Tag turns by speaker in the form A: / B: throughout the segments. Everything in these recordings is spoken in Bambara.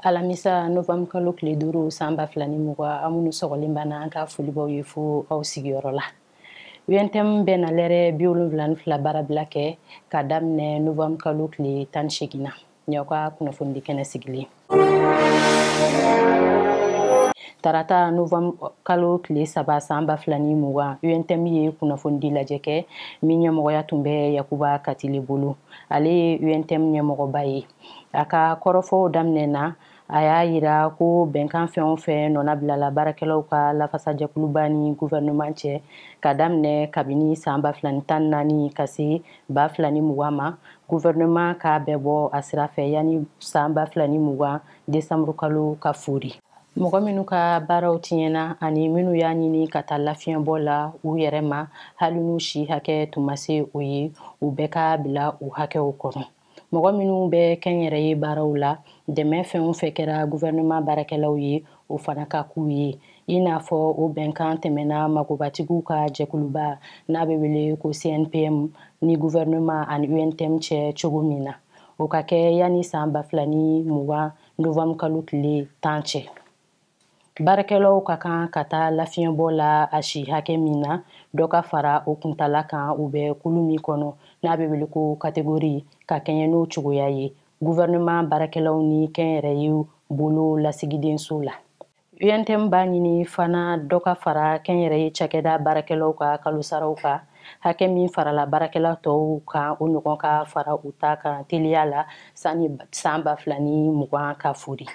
A: Alamisa novembre kalo tile 5 san 2020 an minnu sɔgɔlen b'an ka folibaw ye fo aw sigiyɔrɔ la. UNTM bɛna lɛrɛ 72 baarabila kɛ ka daminɛ novembre kalo tile 18 na. Ɲaw ka kunnafoni kɛnɛ sigilen. Tarata novembre kalo tile 3 san 2020 UNTM ye kunnafoni lajɛ kɛ min ɲɛmɔgɔya tun bɛ Yakuba Katile bolo. Ale ye UNTM ɲɛmɔgɔba ye. A ka kɔrɔfɔw daminɛna a y'a yira ko bɛnkan fɛn o fɛn nɔna bilala baarakɛlaw ka lafasajɛkuluba ni gouvernement cɛ ka daminɛ kabini san 2014 ka se 2020 ma gouvernement ka bɛɛ bɔ a sira fɛ yani san 2020 décembre kalo ka fori. Mɔgɔ minnu ka baaraw tiɲɛna ani minnu y'a ɲini ka taa lafiɲɛbɔ la u yɛrɛ ma hali n'u si hakɛ tun ma se o ye u bɛɛ ka bila u hakɛw kɔnɔ. Mɔgɔ minnu bɛ kɛnyɛrɛye baaraw la dɛmɛ fɛn o fɛn kɛra gouvernement baarakɛlaw ye o fana ka k'u ye i n'a fɔ o bɛnkan tɛmɛna magobatigiw ka jɛkuluba n'a bɛ wele ko CNPM ni gouvernement ani UNTM cɛ cogo min na o ka kɛ yani san 2020 novembre kalo tile 10 cɛ. Baarakɛlaw ka kan ka taa lafiɲɛbɔ la a si hakɛ min na dɔ ka fara o kuntala kan u bɛ kulu min kɔnɔ n'a bɛ wele ko catégorie ka kɛɲɛ n'o cogoya ye gouvernement baarakɛlaw ni kɛnyɛrɛyew bolo lasigidenso la. UNTM b'a ɲini fana dɔ ka fara kɛnyɛrɛye cakɛda baarakɛlaw ka kalosaraw kan hakɛ min farala baarakɛla tɔw kan o ɲɔgɔn ka fara u ta kan teliya la sani san 2020 ka fori.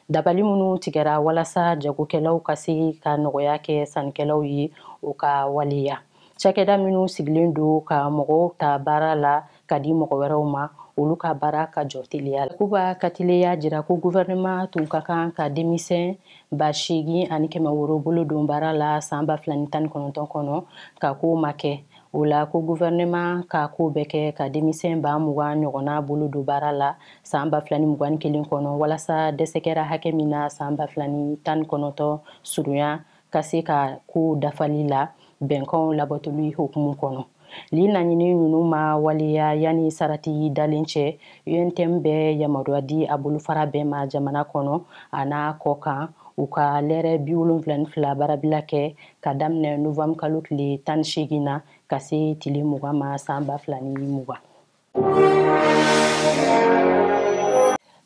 A: Dabali minnu tigɛra walasa jagokɛlaw ka se ka nɔgɔya kɛ sannikɛlaw ye o ka waleya. Cakɛda minnu sigilen don ka mɔgɔw ta baara la ka di mɔgɔ wɛrɛw ma olu ka baara ka jɔ teliya la. Yakuba Katile y'a jira ko gouvernement tun ka kan ka denmisɛn 8,900 bolo don baara la san 2019 kɔnɔ ka ko ma kɛ. O la ko gouvernement ka ko bɛɛ kɛ ka denmisɛn 20,000 ɲɔgɔnna bolo don baara la san 2021 kɔnɔ walasa dɛsɛ kɛra hakɛ min na san 2019 surunya ka se ka ko dafali la bɛnkanw labatoli hukumu kɔnɔ. Li laɲini ninnu ma waleya yani sarati dalen cɛ UNTM bɛ yamaruya di a bolofara bɛɛ ma jamana kɔnɔ a n'a kɔ kan u ka lɛrɛ 72 baarabila kɛ ka daminɛ novembre kalo tile 18 na ka se tile 20 ma san 2020.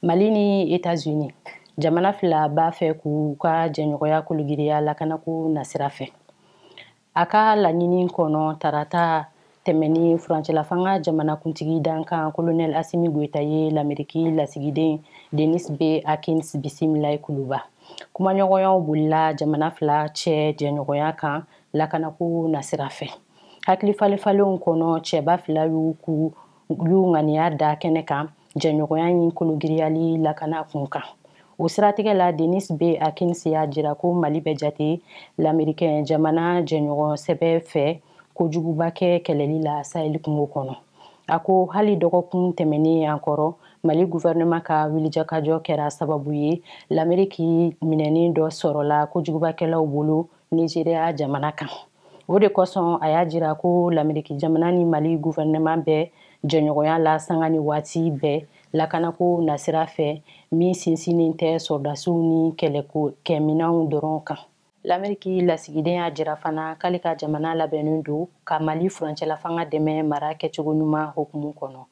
A: Mali ni États-Unis jamana fila b'a fɛ k'u ka jɛɲɔgɔnya kologiriya lakanako nasira fɛ. A ka laɲini kɔnɔ tarata tɛmɛni furancɛla fanga jamanakuntigi dankan colonel Assimi Goïta ye l'Amérique lasigiden Denis B. Akins bisimila kuluba. Kumaɲɔgɔnyaw bolila jamana fila cɛ jɛɲɔgɔnya kan lakanako nasira fɛ. Hakili falefalenw kɔnɔ cɛba fila y'u ŋaniya da kɛnɛ kan jɛɲɔgɔnya in kologiriyali lakana kun kan. O siratigɛ la Denis B. Akins y'a jira ko Mali bɛ jate l'Américain jamana jɛɲɔgɔn sɛbɛ fɛ kojuguba kɛ kɛlɛli la Sahel kungo kɔnɔ. A ko hali dɔgɔkun tɛmɛnen an kɔrɔ Mali gouvernement ka wulijakajɔ kɛra sababu ye l'Amérique minɛnin dɔ sɔrɔla kojugubakɛlaw bolo Nigeria jamana kan. O de kosɔn a y'a jira ko l'Amérique jamana ni Mali gouvernement bɛ jɛɲɔgɔnya la sanga ni waati bɛɛ lakanako nasira fɛ min sinsinnen tɛ sɔrdasiw ni kɛminɛnw dɔrɔn kan. L'Amérique lasigiden y'a jira fana k'ale ka jamana labɛnnen don ka Mali furancɛla fanga dɛmɛ mara kɛcogo ɲuman hukumu kɔnɔ.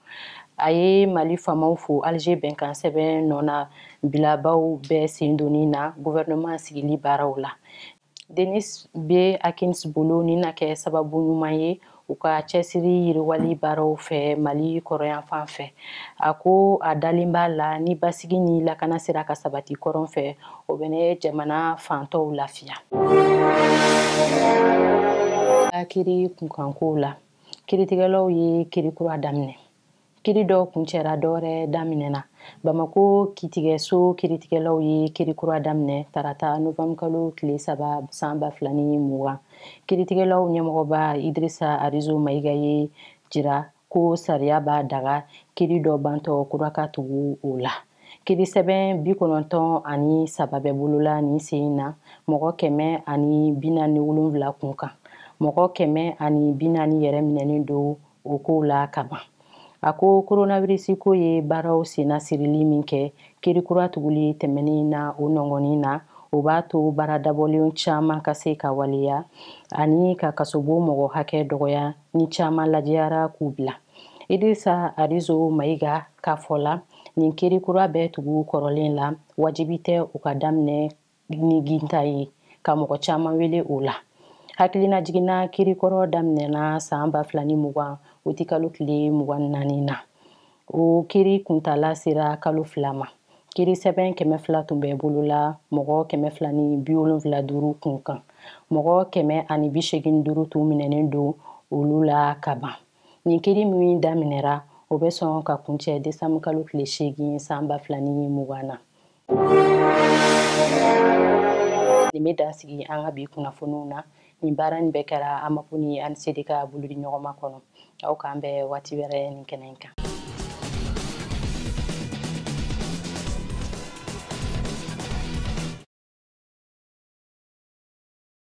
A: A ye Mali faamaw fo Alger bɛnkan sɛbɛn nɔna bilabaw bɛɛ sen donni na gouvernement sigili baaraw la. Denis B. Akins bolo ni na kɛ sababu ɲuman ye u ka cɛsiri yiriwali baaraw fɛ Mali kɔrɔyan fan fɛ. A ko a dalen b'a la ni basigi ni lakana sera ka sabati kɔrɔn fɛ o bɛna jamana fantɔw lafiya. Kiri kunkanko la kiritigɛlaw ye kiri kura daminɛ. Kiri dɔ kuncɛra dɔwɛrɛ daminɛna. Bamako kitigɛso kiritigɛlaw ye kiri kura daminɛ tarata novembre kalo tile 3 san 2020. Kiritigɛlaw ɲɛmɔgɔba Idrissa Arizo Mayiga ye jira ko sariya b'a daga kiri dɔ bantɔ kura ka tugu o la. Kiri sɛbɛn 93 bɛ bolola nin sen na mɔgɔ 147 kun kan. Mɔgɔ 140 yɛrɛ minɛnen don o ko la kaban. A ko coronavirus ko ye baaraw senna sirili min kɛ kirikura tuguli tɛmɛnin na o nɔngɔnin na o b'a to baara dabɔlen caman ka se ka waleya ani ka kasobo mɔgɔ hakɛ dɔgɔya ni caman lajɛyara k'u bila. Idrissa Arizo Mayiga k'a fɔ la nin kirikura bɛɛ tugu kɔrɔlen la wajibi tɛ u ka daminɛ ni ginta ye ka mɔgɔ caman wele o la. Hakilina jiginna kirikɔrɔ daminɛna san 2020 o ti kalo tile 24 na. O kiri kuntala sera kalo 2 ma. Kiri sɛbɛn 200 tun bɛ bolo la mɔgɔ 275 kun kan. Mɔgɔ 185 tun minɛnen don olu la ka ban. Nin kiri min daminɛra o bɛ sɔn ka kuncɛ décembre kalo tile 8 san 2020 na. Nin bɛ dansigi an ka bi kunnafoniw na. Nin baara nin bɛɛ kɛra AMAPO ni ANCD ka bolodiɲɔgɔnma kɔnɔ. Aw k'an bɛn waati wɛrɛ nin kɛnɛ in kan.